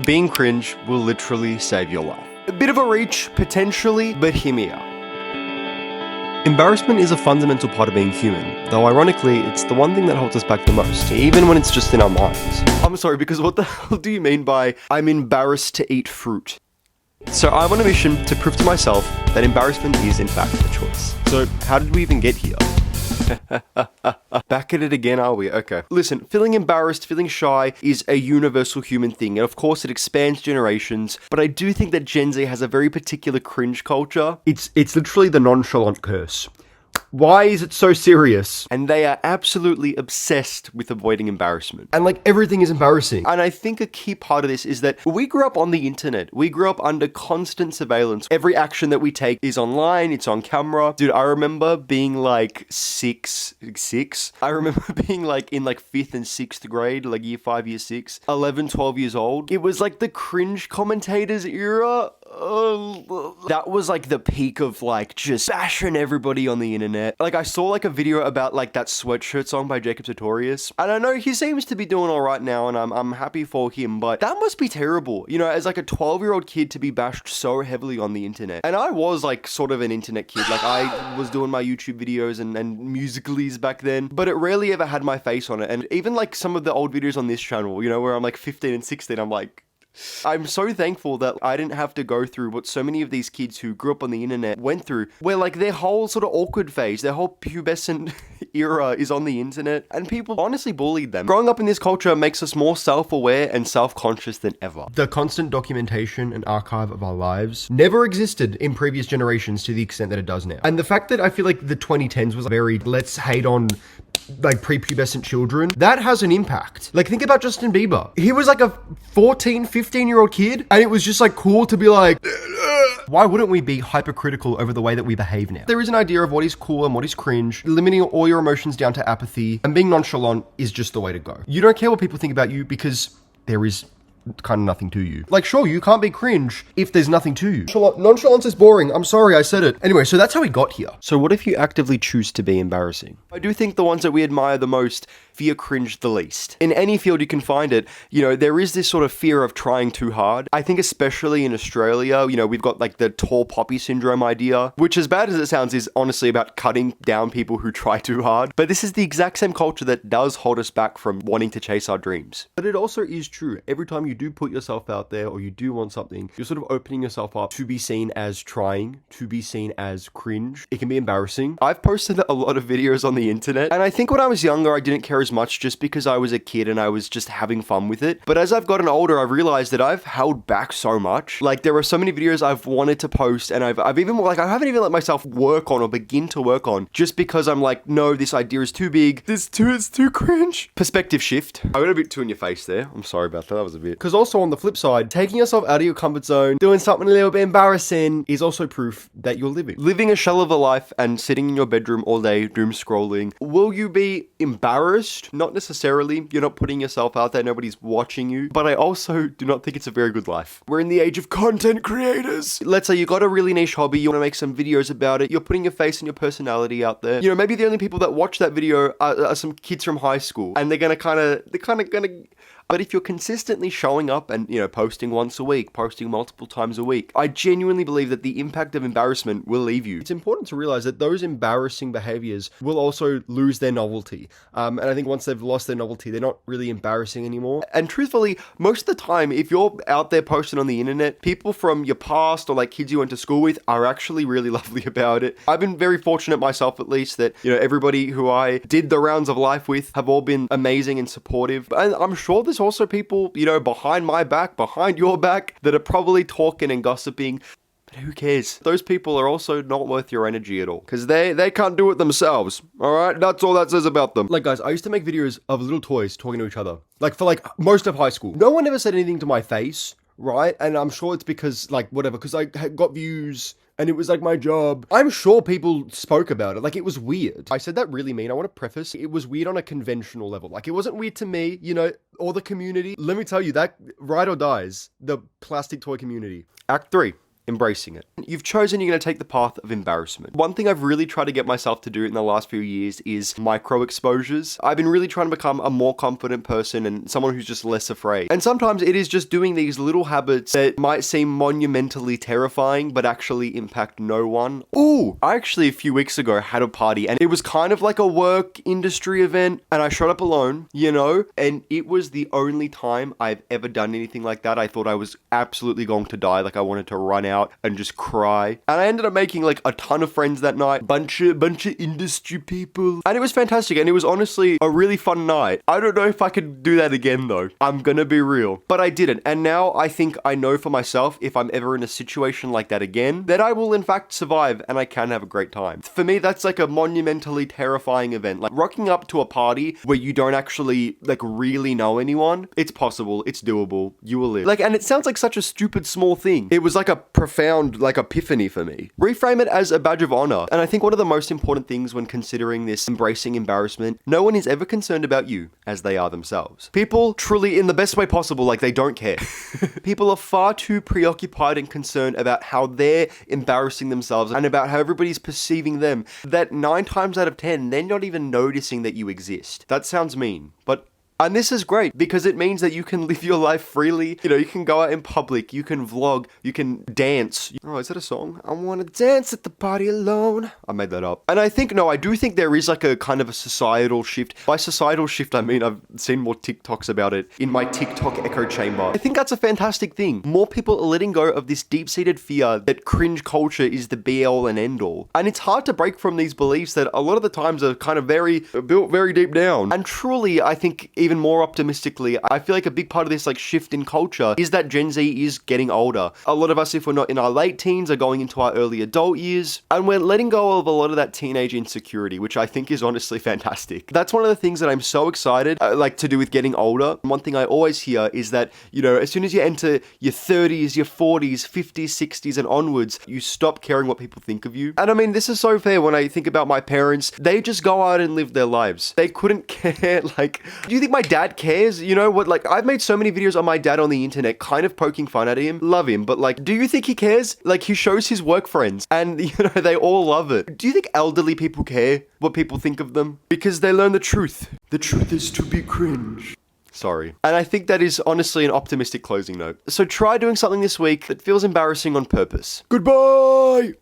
being cringe will literally save your life. A bit of a reach, potentially, but hear me out. Embarrassment is a fundamental part of being human, though ironically, it's the one thing that holds us back the most, even when it's just in our minds. I'm sorry, because what the hell do you mean by, I'm embarrassed to eat fruit? So I'm on a mission to prove to myself that embarrassment is in fact a choice. So how did we even get here? Back at it again, are we? Okay. Listen, feeling embarrassed, feeling shy is a universal human thing, and of course it expands generations, but I do think that Gen Z has a very particular cringe culture. It's literally the nonchalant curse. Why is it so serious? And they are absolutely obsessed with avoiding embarrassment. And like everything is embarrassing. And I think a key part of this is that we grew up on the internet. We grew up under constant surveillance. Every action that we take is online, it's on camera. Dude, I remember being like six. I remember being like in like 5th and 6th grade, like year 5, year 6, 11, 12 years old. It was like the cringe commentators era. That was like the peak of like just bashing everybody on the internet. Like I saw like a video about like that Sweatshirt song by Jacob Sartorius, and I know he seems to be doing all right now, and I'm happy for him, but that must be terrible, you know, as like a 12-year-old kid to be bashed so heavily on the internet. And I was like sort of an internet kid, like I was doing my YouTube videos and Musicallys back then, but it rarely ever had my face on it. And even like some of the old videos on this channel, you know, where I'm like 15 and 16, I'm so thankful that I didn't have to go through what so many of these kids who grew up on the internet went through, where like their whole sort of awkward phase, their whole pubescent era is on the internet, and people honestly bullied them. Growing up in this culture makes us more self-aware and self-conscious than ever. The constant documentation and archive of our lives never existed in previous generations to the extent that it does now. And the fact that I feel like the 2010s was very, let's hate on like prepubescent children, that has an impact. Like think about Justin Bieber. He was like a 14, 15-year-old kid, and it was just like cool to be like, why wouldn't we be hypercritical over the way that we behave now? There is an idea of what is cool and what is cringe, limiting all your emotions down to apathy, and being nonchalant is just the way to go. You don't care what people think about you because there is kind of nothing to you. Like, sure, you can't be cringe if there's nothing to you. Nonchalance is boring. I'm sorry, I said it. Anyway, so that's how we got here. So what if you actively choose to be embarrassing? I do think the ones that we admire the most fear cringe the least. In any field you can find it, you know, there is this sort of fear of trying too hard. I think especially in Australia, you know, we've got like the tall poppy syndrome idea, which as bad as it sounds is honestly about cutting down people who try too hard. But this is the exact same culture that does hold us back from wanting to chase our dreams. But it also is true. Every time you do put yourself out there or you do want something, you're sort of opening yourself up to be seen as trying, to be seen as cringe. It can be embarrassing. I've posted a lot of videos on the internet, and I think when I was younger, I didn't care as much just because I was a kid and I was just having fun with it. But as I've gotten older, I've realized that I've held back so much. Like there are so many videos I've wanted to post, and I've even like, I haven't even let myself work on or begin to work on just because I'm like, no, this idea is too big. It's too cringe. Perspective shift. I went a bit too in your face there. I'm sorry about that. That was a bit. Because also on the flip side, taking yourself out of your comfort zone, doing something a little bit embarrassing is also proof that you're living. Living a shell of a life and sitting in your bedroom all day, doom scrolling. Will you be embarrassed? Not necessarily. You're not putting yourself out there. Nobody's watching you. But I also do not think it's a very good life. We're in the age of content creators. Let's say you got a really niche hobby. You want to make some videos about it. You're putting your face and your personality out there. You know, maybe the only people that watch that video are some kids from high school, and they're kind of gonna. But if you're consistently showing up and, you know, posting once a week, posting multiple times a week, I genuinely believe that the impact of embarrassment will leave you. It's important to realize that those embarrassing behaviors will also lose their novelty. And I think once they've lost their novelty, they're not really embarrassing anymore. And truthfully, most of the time, if you're out there posting on the internet, people from your past or like kids you went to school with are actually really lovely about it. I've been very fortunate myself, at least, that, you know, everybody who I did the rounds of life with have all been amazing and supportive. And I'm sure there's also people, you know, behind my back, behind your back, that are probably talking and gossiping. But who cares? Those people are also not worth your energy at all, because they can't do it themselves. All right, that's all that says about them. Like, guys, I used to make videos of little toys talking to each other, like for like most of high school. No one ever said anything to my face, right? And I'm sure it's because like whatever, because I got views. And it was like my job. I'm sure people spoke about it. Like, it was weird. I said that really mean. I want to preface, it was weird on a conventional level. Like, it wasn't weird to me, you know, or the community. Let me tell you, that ride or dies, the plastic toy community. Act 3. embracing it. You've chosen you're going to take the path of embarrassment. One thing I've really tried to get myself to do in the last few years is micro exposures. I've been really trying to become a more confident person and someone who's just less afraid. And sometimes it is just doing these little habits that might seem monumentally terrifying, but actually impact no one. Ooh, I actually a few weeks ago had a party and it was kind of like a work industry event and I showed up alone, you know, and it was the only time I've ever done anything like that. I thought I was absolutely going to die. Like I wanted to run out and just cry. And I ended up making like a ton of friends that night, bunch of industry people. And it was fantastic. And it was honestly a really fun night. I don't know if I could do that again though. I'm gonna be real. But I didn't. And now I think I know for myself, if I'm ever in a situation like that again, that I will in fact survive and I can have a great time. For me, that's like a monumentally terrifying event. Like rocking up to a party where you don't actually like really know anyone. It's possible. It's doable. You will live. Like, and it sounds like such a stupid small thing. It was like a profound like epiphany for me. Reframe it as a badge of honor. And I think one of the most important things when considering this embracing embarrassment, no one is ever concerned about you as they are themselves. People truly, in the best way possible, like they don't care. People are far too preoccupied and concerned about how they're embarrassing themselves and about how everybody's perceiving them that 9 times out of 10, they're not even noticing that you exist. That sounds mean, but and this is great because it means that you can live your life freely. You know, you can go out in public, you can vlog, you can dance. Oh, is that a song? I want to dance at the party alone. I made that up. And I do think there is like a kind of a societal shift. By societal shift, I mean, I've seen more TikToks about it in my TikTok echo chamber. I think that's a fantastic thing. More people are letting go of this deep-seated fear that cringe culture is the be-all and end-all. And it's hard to break from these beliefs that a lot of the times are kind of built very deep down. And truly, I think even more optimistically, I feel like a big part of this like shift in culture is that Gen Z is getting older. A lot of us, if we're not in our late teens, are going into our early adult years, and we're letting go of a lot of that teenage insecurity, which I think is honestly fantastic. That's one of the things that I'm so excited like to do with getting older. One thing I always hear is that, you know, as soon as you enter your 30s, your 40s, 50s, 60s and onwards, you stop caring what people think of you. And I mean, this is so fair when I think about my parents. They just go out and live their lives. They couldn't care. Like, do you think my dad cares? You know what? Like, I've made so many videos on my dad on the internet, kind of poking fun at him. Love him, but like, do you think he cares? Like, he shows his work friends and, you know, they all love it. Do you think elderly people care what people think of them? Because they learn the truth. The truth is to be cringe. Sorry. And I think that is honestly an optimistic closing note. So try doing something this week that feels embarrassing on purpose. Goodbye!